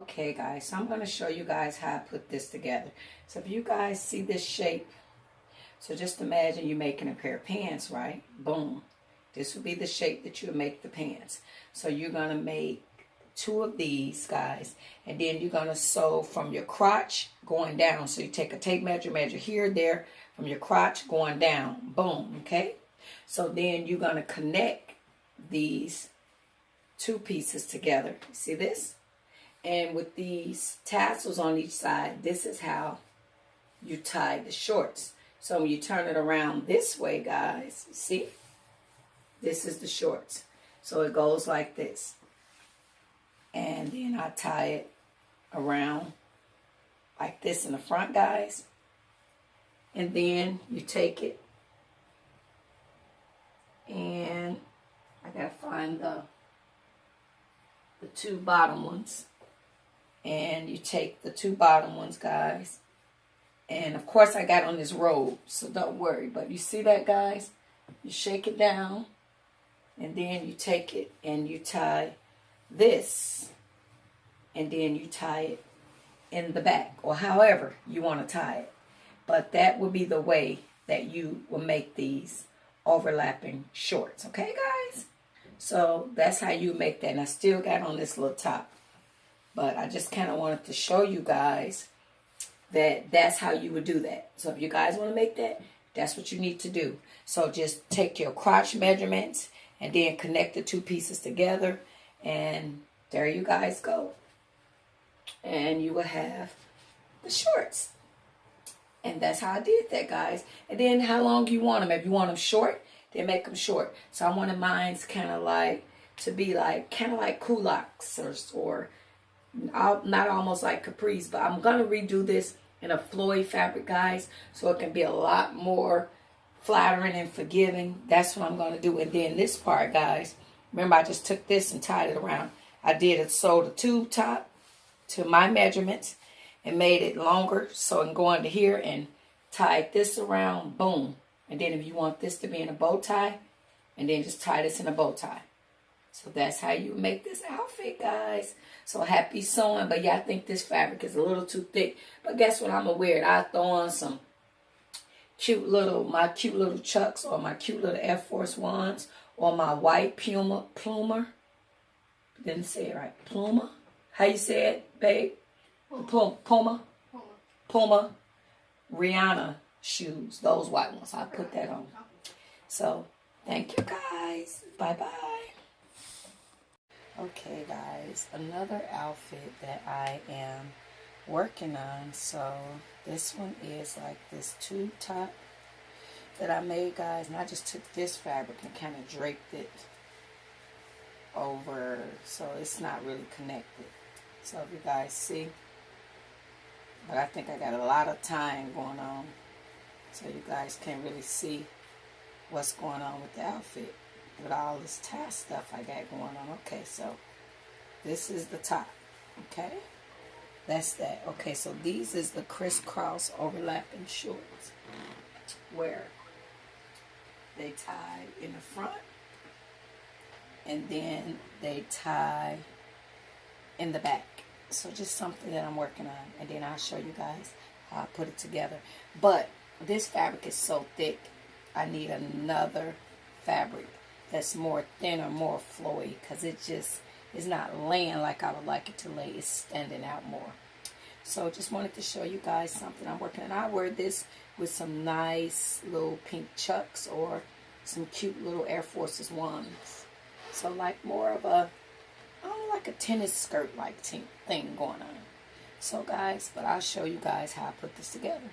Okay guys, so I'm going to show you guys how I put this together. So if you guys see this shape, so just imagine you're making a pair of pants, right? Boom. This would be the shape that you would make the pants. So you're going to make two of these guys, and then you're going to sew from your crotch going down. So you take a tape measure here, there, from your crotch going down. Boom, okay? So then you're going to connect these two pieces together. See this? And with these tassels on each side, this is how you tie the shorts. So when you turn it around this way, guys, see? This is the shorts. So it goes like this. And then I tie it around like this in the front, guys. And then you take it. And I gotta find the two bottom ones. And you take the two bottom ones, guys. And of course I got on this robe, so don't worry. But you see that, guys? You shake it down. And then you take it and you tie this. And then you tie it in the back. Or however you want to tie it. But that would be the way that you will make these overlapping shorts. Okay, guys? So that's how you make that. And I still got on this little top. But I just kind of wanted to show you guys that that's how you would do that. So if you guys want to make that, that's what you need to do. So just take your crotch measurements and then connect the two pieces together. And there you guys go. And you will have the shorts. And that's how I did that, guys. And then how long you want them. If you want them short, then make them short. So I wanted mine's kind of like to be like kind of like culottes or not almost like capris, but I'm going to redo this in a Floyd fabric, guys, so it can be a lot more flattering and forgiving. That's what I'm going to do. And then this part, guys, remember I just took this and tied it around. I did it, sewed the tube top to my measurements and made it longer so I can go under here and tie this around, boom. And then if you want this to be in a bow tie, and then just tie this in a bow tie. So that's how you make this outfit, guys. So happy sewing. But yeah, I think this fabric is a little too thick. But guess what? I'm going to wear it. I throw on some my cute little Chucks or my cute little Air Force Ones or my white Puma. Didn't say it right. Puma. How you say it, babe? Puma. Rihanna shoes. Those white ones. I put that on. So thank you, guys. Bye-bye. Okay, guys, another outfit that I am working on. So this one is like this tube top that I made, guys, and I just took this fabric and kind of draped it over so it's not really connected. So if you guys see, but I think I got a lot of tying going on so you guys can't really see what's going on with the outfit with all this tie stuff I got going on. Okay, so this is the top. Okay, that's that. Okay, so these is the crisscross overlapping shorts where they tie in the front and then they tie in the back. So just something that I'm working on, and then I'll show you guys how I put it together. But this fabric is so thick, I need another fabric that's more thinner, more flowy, because it just is not laying like I would like it to lay. It's standing out more. So just wanted to show you guys something I'm working on. I wear this with some nice little pink Chucks or some cute little Air Forces ones. So like more of a, I don't know, like a tennis skirt like thing going on. So guys, but I'll show you guys how I put this together.